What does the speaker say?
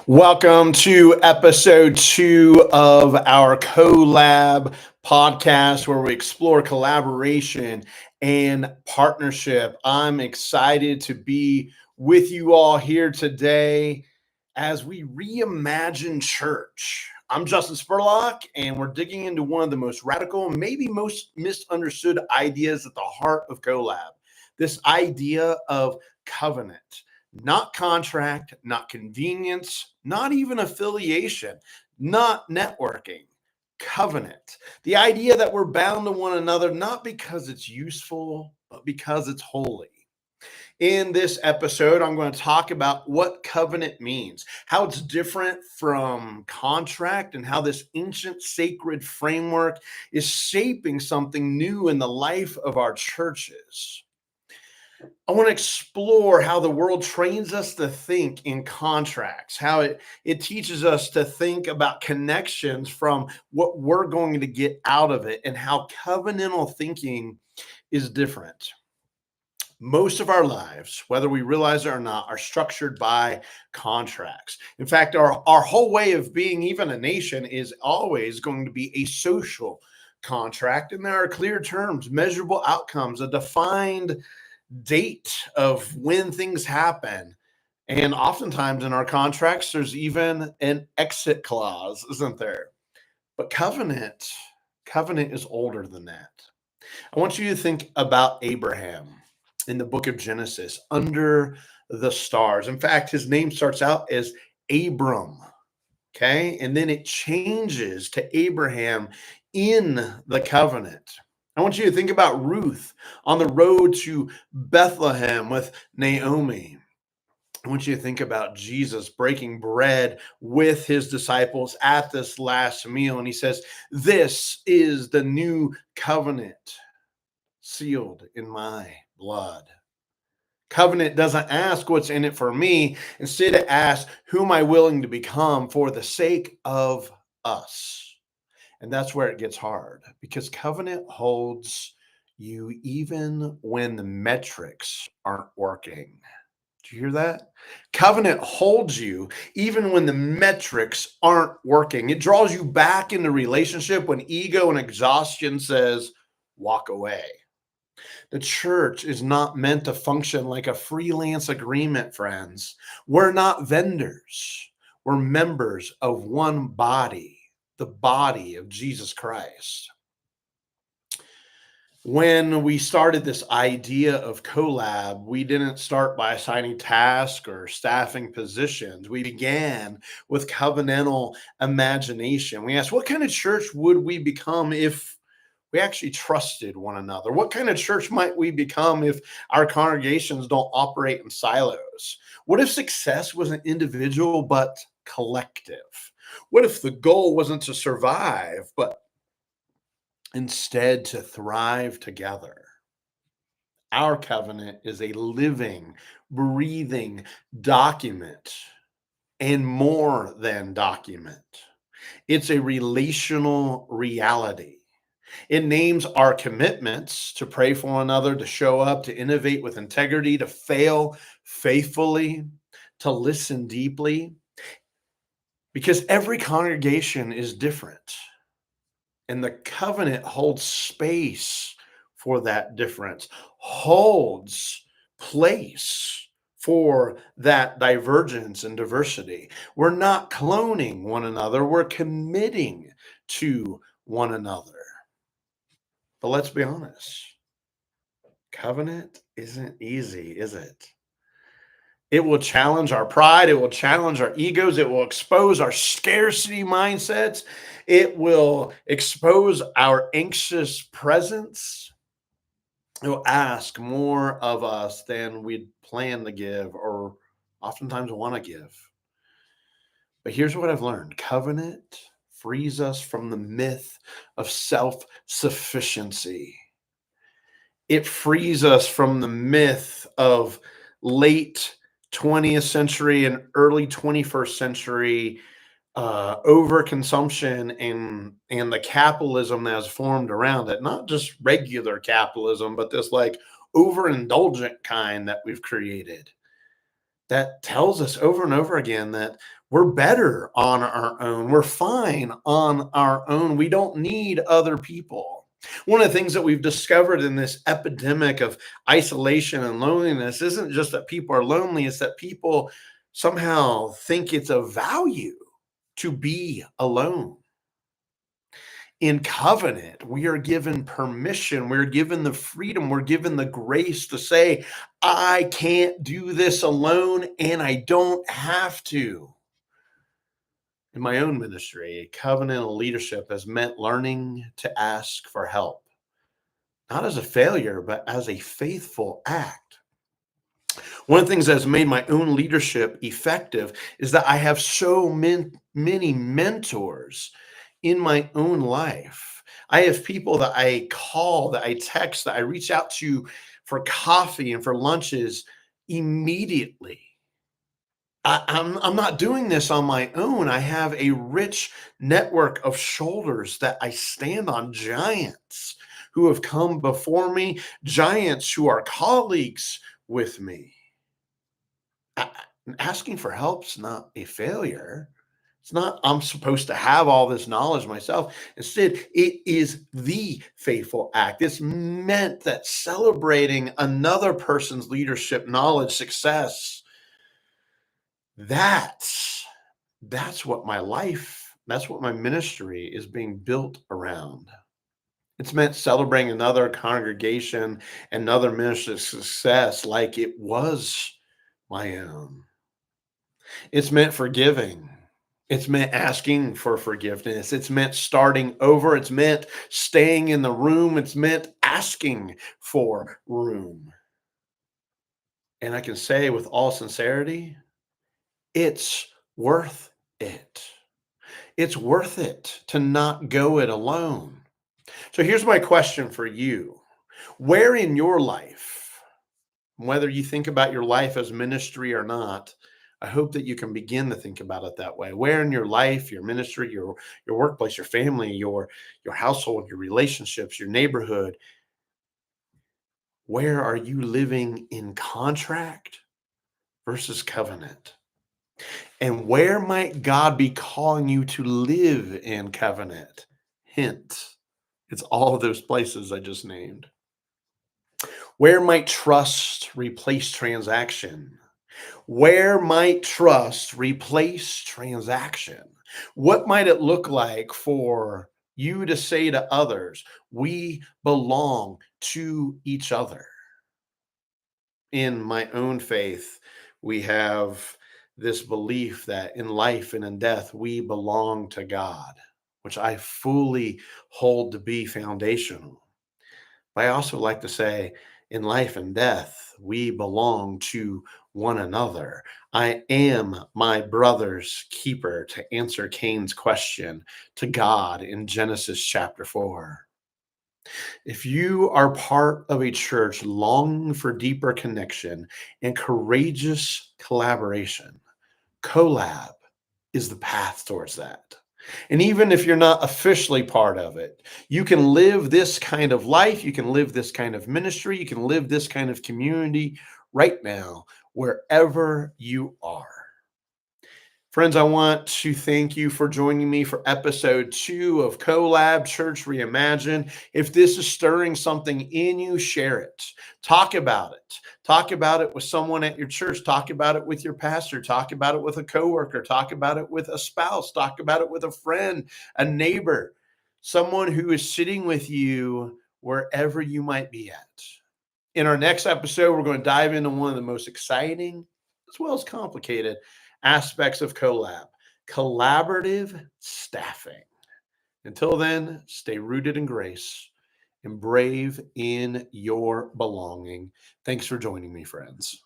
Welcome to episode 2 of our collab podcast where we explore collaboration and partnership. I'm excited to be with you all here today as we reimagine church. I'm Justin Spurlock, and we're digging into one of the most radical, maybe most misunderstood ideas at the heart of collab. This idea of covenant. Not contract, not convenience, not even affiliation, not networking. Covenant. The idea that we're bound to one another, not because it's useful, but because it's holy. In this episode, I'm going to talk about what covenant means, how it's different from contract, and how this ancient sacred framework is shaping something new in the life of our churches. I want to explore how the world trains us to think in contracts, how it teaches us to think about connections from what we're going to get out of it, and how covenantal thinking is different. Most of our lives, whether we realize it or not, are structured by contracts. In fact, our whole way of being, even a nation, is always going to be a social contract. And there are clear terms, measurable outcomes, a defined date of when things happen. And oftentimes in our contracts, there's even an exit clause, isn't there? But covenant is older than that. I want you to think about Abraham in the book of Genesis under the stars. In fact, his name starts out as Abram. Okay. And then it changes to Abraham in the covenant. I want you to think about Ruth on the road to Bethlehem with Naomi. I want you to think about Jesus breaking bread with his disciples at this last meal. And he says, "This is the new covenant sealed in my blood." Covenant doesn't ask what's in it for me. Instead, it asks, who am I willing to become for the sake of us? And that's where it gets hard, because covenant holds you even when the metrics aren't working. Do you hear that? Covenant holds you even when the metrics aren't working. It draws you back into relationship when ego and exhaustion says, walk away. The church is not meant to function like a freelance agreement, friends. We're not vendors. We're members of one body, the body of Jesus Christ. When we started this idea of collab, we didn't start by assigning tasks or staffing positions. We began with covenantal imagination. We asked, what kind of church would we become if we actually trusted one another? What kind of church might we become if our congregations don't operate in silos? What if success wasn't individual but collective? What if the goal wasn't to survive but instead to thrive together? Our covenant is a living, breathing document, and more than document. It's a relational reality. It names our commitments to pray for one another, to show up, to innovate with integrity, to fail faithfully, to listen deeply, because every congregation is different. And the covenant holds space for that difference, holds place for that divergence and diversity. We're not cloning one another, we're committing to one another. But let's be honest, covenant isn't easy, is it? It will challenge our pride. It will challenge our egos. It will expose our scarcity mindsets. It will expose our anxious presence. It will ask more of us than we'd plan to give or oftentimes want to give. But here's what I've learned. Covenant frees us from the myth of self-sufficiency. It frees us from the myth of late 20th century and early 21st century overconsumption and the capitalism that has formed around it. Not just regular capitalism, but this like overindulgent kind that we've created. that tells us over and over again that we're better on our own. We're fine on our own. We don't need other people. One of the things that we've discovered in this epidemic of isolation and loneliness isn't just that people are lonely, it's that people somehow think it's a value to be alone. In covenant, we are given permission, we're given the freedom, we're given the grace to say, I can't do this alone and I don't have to. In my own ministry, covenantal leadership has meant learning to ask for help, not as a failure, but as a faithful act. One of the things that has made my own leadership effective is that I have so many mentors in my own life. I have people that I call, that I text, that I reach out to for coffee and for lunches immediately. I'm not doing this on my own. I have a rich network of shoulders that I stand on, giants who have come before me, giants who are colleagues with me. A- Asking for help's not a failure. It's not I'm supposed to have all this knowledge myself. Instead, it is the faithful act. It's meant that celebrating another person's leadership, knowledge, success, that's that's what my life, that's what my ministry is being built around. It's meant celebrating another congregation, another minister's success like it was my own. It's meant forgiving. It's meant asking for forgiveness. It's meant starting over. It's meant staying in the room. It's meant asking for room. And I can say with all sincerity, it's worth it. It's worth it to not go it alone. So here's my question for you. Where in your life, whether you think about your life as ministry or not, I hope that you can begin to think about it that way. Where in your life, your ministry, your workplace, your family, your household, your relationships, your neighborhood, where are you living in contract versus covenant? And where might God be calling you to live in covenant? Hint, it's all of those places I just named. Where might trust replace transaction? Where might trust replace transaction? What might it look like for you to say to others, we belong to each other? In my own faith, we have this belief that in life and in death, we belong to God, which I fully hold to be foundational. But I also like to say, in life and death, we belong to one another. I am my brother's keeper, to answer Cain's question to God in Genesis chapter 4. If you are part of a church longing for deeper connection and courageous collaboration, collab is the path towards that. And even if you're not officially part of it, you can live this kind of life, you can live this kind of ministry, you can live this kind of community right now, wherever you are. Friends, I want to thank you for joining me for episode 2 of Collab Church Reimagined. If this is stirring something in you, share it. Talk about it. Talk about it with someone at your church. Talk about it with your pastor. Talk about it with a coworker. Talk about it with a spouse. Talk about it with a friend, a neighbor, someone who is sitting with you wherever you might be at. In our next episode, we're going to dive into one of the most exciting as well as complicated aspects of collab, collaborative staffing. Until then, stay rooted in grace and brave in your belonging. Thanks for joining me, friends.